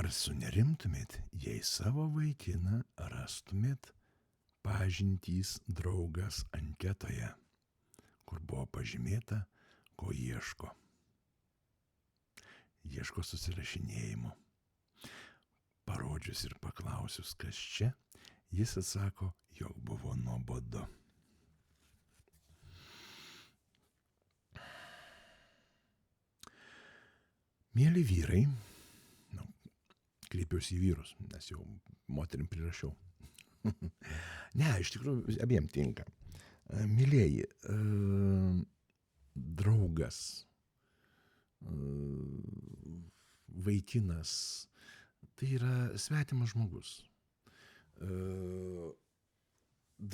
Ar sunerimtumėt, jei savo vaikiną rastumėt pažintys draugas anketoje, kur buvo pažymėta, ko ieško? Ieško susirašinėjimo. Parodžius ir paklausius, kas čia, jis atsako, jog buvo nuobodu. Mėly vyrai, kreipiausi į vyrus, nes jau moterim prirašiau. Ne, iš tikrųjų, abiem tinka. Mylėjai, draugas, vaikinas, tai yra svetimas žmogus.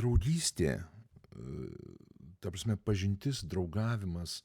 Draugystė, ta prasme, pažintis, draugavimas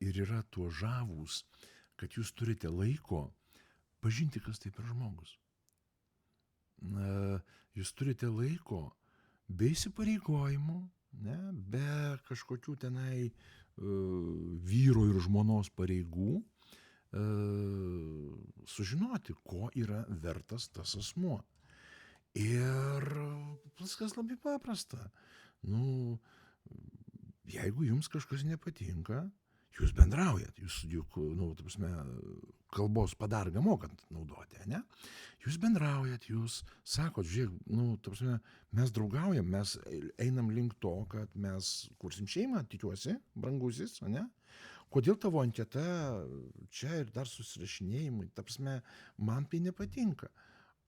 ir yra tuo žavūs, kad jūs turite laiko pažinti, kas tai per žmogus. Jūs turite laiko be įsipareigojimų, ne, be kažkokių tenai vyro ir žmonos pareigų, sužinoti, ko yra vertas tas asmuo. Ir viskas labai paprasta. Jeigu jums kažkas nepatinka, jūs bendraujat, jūs juk, ta prasme, kalbos padargą mokant naudoti, ne? Jūs bendraujat, jūs sakot, žiūrėk, ta prasme, mes draugaujam, mes einam link to, kad mes kursim šeimą, tikiuosi, brangusis, ne? Kodėl tavo anketa čia ir dar susirašinėjimai, ta prasme, man tai nepatinka.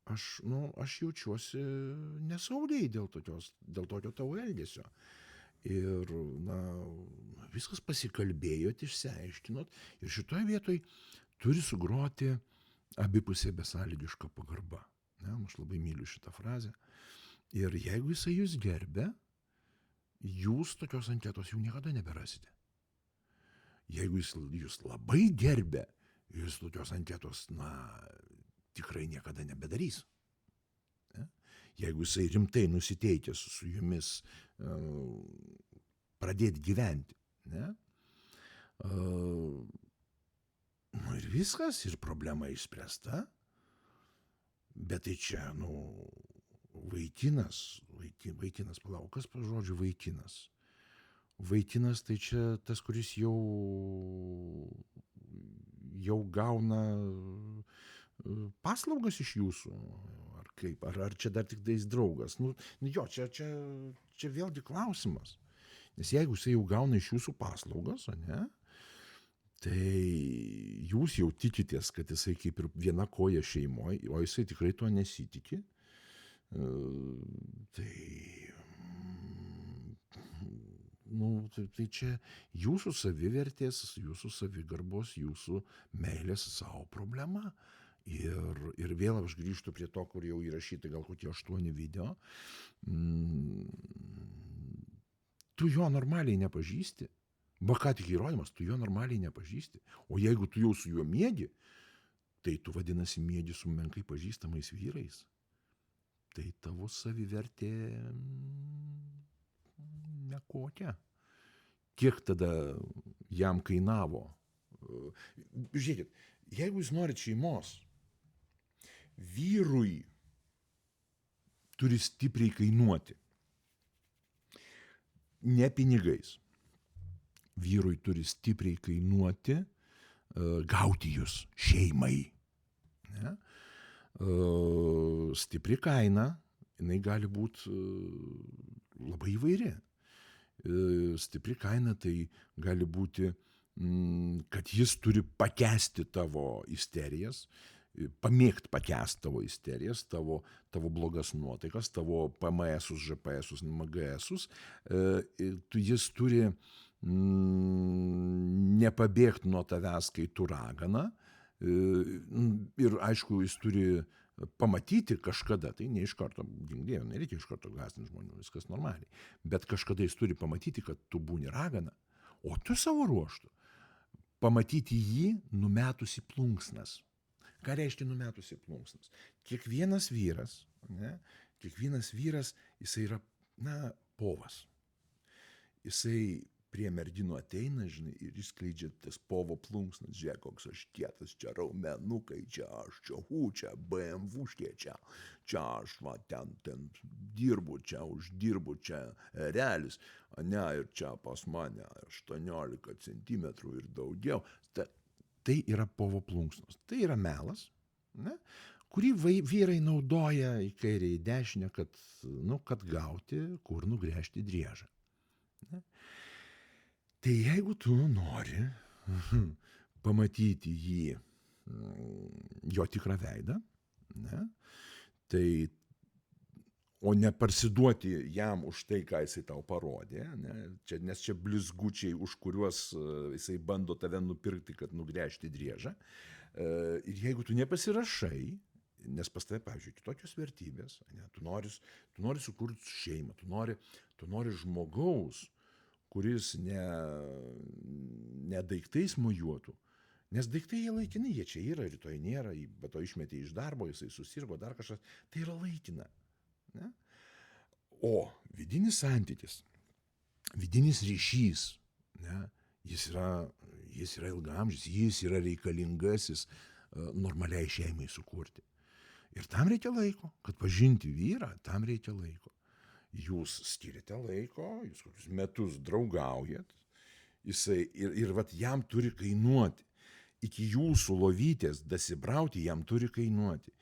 Aš jaučiuosi nesaugiai dėl tokio tavo elgesio. Ir, viskas pasikalbėjot, išsiaiškinot. Ir šitoje vietoj turi sugroti abipusė besąlygiška pagarba. Ne, aš labai myliu šitą frazę. Ir jeigu jisai jūs gerbia, jūs tokios anketos jau niekada neberasite. Jeigu jūs labai gerbia, jūs tokios anketos, tikrai niekada nebedarys. Ne? Jeigu jisai rimtai nusiteikęs su jumis pradėti gyventi, ne? Ir viskas, ir problema išspręsta, bet tai čia, vaikinas, palauk, kas po žodžiu vaikinas? Vaikinas tai čia tas, kuris jau gauna paslaugas iš jūsų, ar kaip, ar čia dar tik tais draugas. Čia vėlgi klausimas. Nes jeigu jisai jau gauna iš jūsų paslaugas, ne, tai jūs jau tikitės, kad jisai kaip ir viena koja šeimoje, o jisai tikrai tuo nesitiki. Tai čia jūsų savivertės, jūsų savigarbos, jūsų meilės savo problema. Ir vėl aš grįžtu prie to, kur jau įrašyti gal kokie 8 video. Tu jo normaliai nepažįsti. Ką tik įrodymas, tu jo normaliai nepažįsti. O jeigu tu jau su juo miegi, tai tu vadinasi miegi su menkai pažįstamais vyrais. Tai tavo savivertė nekokia. Kiek tada jam kainavo? Žiūrėkit, jeigu jūs norit šeimos, vyrui turi stipriai kainuoti. Ne pinigais. Vyrui turi stipriai kainuoti gauti jūs šeimai. Ne? Stipri kaina, jinai gali būti labai įvairi. Stipri kaina tai gali būti, kad jis turi pakęsti tavo isterijas, pamėgt pakęsti tavo isterijas, tavo blogas nuotaikas, tavo PMS-us, GPS-us, MGS-us. Jis turi nepabėgti nuo tavęs, kai tu ragana. Ir aišku, jis turi pamatyti kažkada, tai ne iš karto, gink, nereikia iš karto gąsdinti žmonių, viskas normaliai, bet kažkada jis turi pamatyti, kad tu būni ragana, o tu savo ruoštų pamatyti jį numetus į plunksnas. Ką reiškia numetus į plunksnas? Kiekvienas vyras, jisai yra, povas. Jisai prie merginų ateina, žinai, ir išskleidžia tas povo plunksnas, žiūrėk, koks aš kietas, čia raumenukai, čia aš, čia BMW, čia aš, va, ten dirbu, čia uždirbu, čia erelis, ne, ir čia pas mane 18 centimetrų ir daugiau. Tai yra povo plunksnos, tai yra melas, ne, kurį vyrai naudoja į kairę, į dešinę, kad gauti, kur nugręžti driežą. Ne? Tai jeigu tu nori pamatyti jį, jo tikrą veidą, ne, tai, o ne parsiduoti jam už tai, ką jisai tau parodė, ne, nes čia blizgučiai, už kuriuos jisai bando tave nupirkti, kad nugręžti driežą. Ir jeigu tu nepasirašai, nes pas tave, pavyzdžiui, kitokios vertybės, ne, tu nori sukurti šeimą, tu nori žmogaus, kuris ne daiktais mojuotų, nes daiktai jie laikini, jie čia yra, rytoj nėra, bet to išmetė iš darbo, jisai susirgo, dar kažkas, tai yra laikina. Ne? O vidinis santykis, vidinis ryšys, ne, jis yra ilgaamžis, jis yra reikalingasis normaliai šeimai sukurti. Ir tam reikia laiko, kad pažinti vyrą, tam reikia laiko. Jūs skiriate laiko, jūs kokius metus draugaujat, ir vat jam turi kainuoti. Iki jūsų lovytės dasibrauti jam turi kainuoti.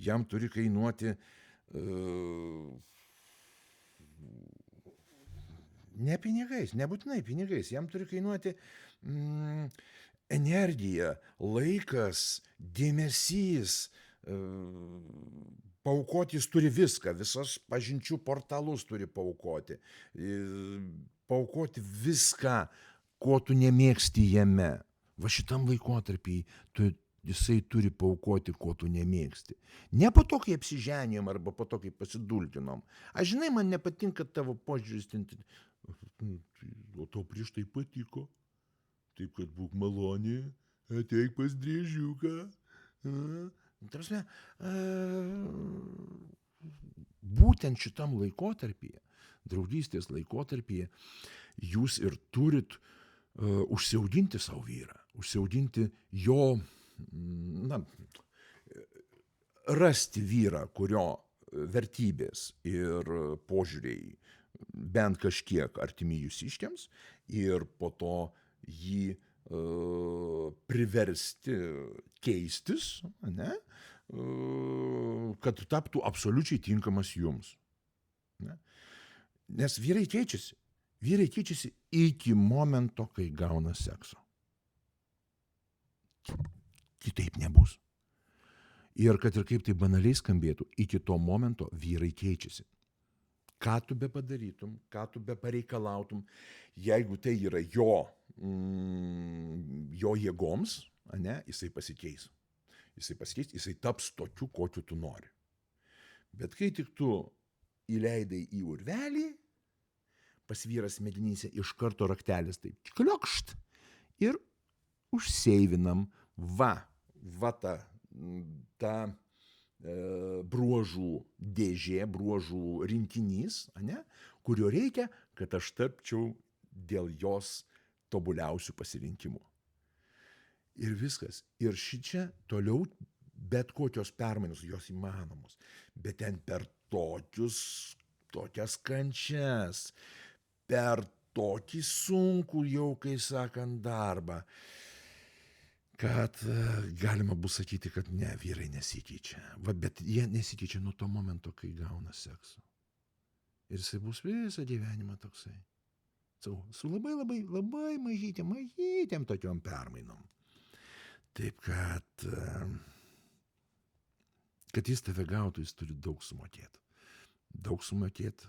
Jam turi kainuoti ne pinigais, nebūtinai pinigais, jam turi kainuoti energija, laikas, dėmesys, paaukoti jis turi viską, visas pažinčių portalus turi paaukoti, paaukoti viską, ko tu nemėgsti jame. Va šitam laikotarpį jisai turi paaukoti, ko tu nemėgsti. Ne po to, kai apsiženėjom, arba po to, kai pasidultinom. Aš žinai, man nepatinka tavo požiūris, o tau prieš tai patiko. Taip, kad būk malonė, ateik pas driežiuką. Tarsi, būtent šitam laikotarpyje, draugystės laikotarpyje, jūs ir turit užsiauginti savo vyrą, užsiauginti jo, rasti vyrą, kurio vertybės ir požiūriai bent kažkiek artimi jūsiškiams, ir po to jį priversti keistis, ne, kad taptų absoliučiai tinkamas jums. Ne? Nes vyrai keičiasi iki momento, kai gauna sekso. Kitaip nebus. Ir kad ir kaip tai banaliai skambėtų, iki to momento vyrai keičiasi. Ką tu be padarytum, ką tu be pareikalautum, jeigu tai yra jo jėgoms, ne, jisai pasikeis. Jisai taps tokiu, kokiu tu nori. Bet kai tik tu įleidai į urvelį, pas vyrą smegenyse iš karto raktelis taip kliokšt ir užseivinam ta bruožų dėžė, bruožų rinkinys, ne, kurio reikia, kad aš tapčiau dėl jos tobuliausių pasirinkimų. Ir viskas. Ir šičia toliau bet kokios permainos, jos įmanomos. Bet ten per tokias kančias, per tokį sunkų jau, kai sakant, darbą, kad galima bus sakyti, kad ne, vyrai nesikeičia. Bet jie nesikeičia nuo to momento, kai gauna seksą. Ir jisai bus visą gyvenimą toksai. Su labai mažytėm tokiom permainom. Taip, kad jis tave gautų, jis turi daug sumokėti. Daug sumokėti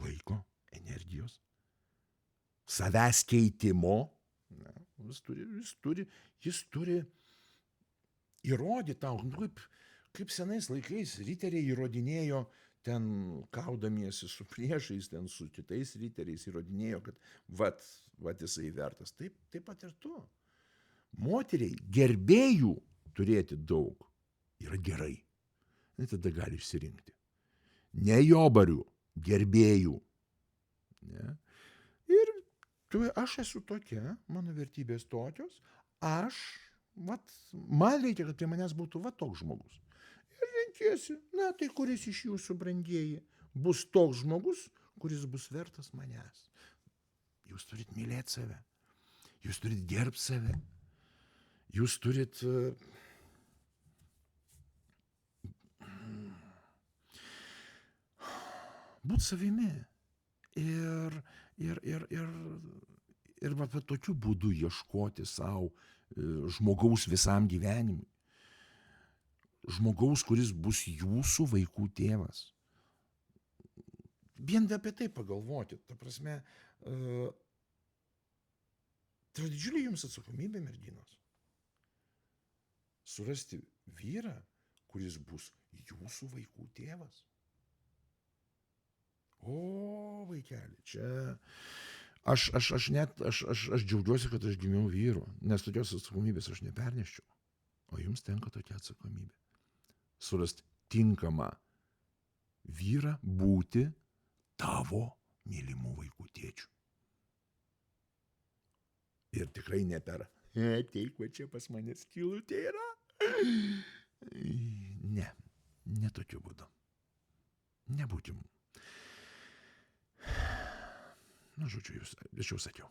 laiko, energijos, savęs keitimo. Ne, jis turi įrodyti tau, kaip senais laikais riteriai įrodinėjo, ten kaudamiesi su priešais, ten su kitais riteriais įrodinėjo, kad vat jisai vertas. Taip pat ir tu. Moteriai gerbėjų turėti daug yra gerai. Ir tada gali išsirinkti. Ne jobarių, gerbėjų. Ne? Ir aš esu tokia, mano vertybės tokios, man reikia, kad prie manęs būtų toks žmogus. Ir renkiesi, tai kuris iš jūsų brangieji bus toks žmogus, kuris bus vertas manęs. Jūs turit mylėti save, jūs turit gerbti save, jūs turit būti savimi. Ir tokiu būdu ieškoti savo žmogaus visam gyvenimui. Žmogaus, kuris bus jūsų vaikų tėvas. Vien apie tai pagalvoti. Ta prasme, tai yra didžiulė jums atsakomybė, merginos. Surasti vyrą, kuris bus jūsų vaikų tėvas. O, vaikeli, čia aš džiaugiuosi, kad aš gimiau vyru, nes tokios atsakomybės aš neperneščiau. O jums tenka tokia atsakomybė. Surasti tinkamą vyrą būti tavo mylimų vaikų tėčių. Ir tikrai ne per ateik, va čia pas mane skylutė yra. Ne tokiu būdu. Nebūkim. Žodžiu, aš jau sakiau.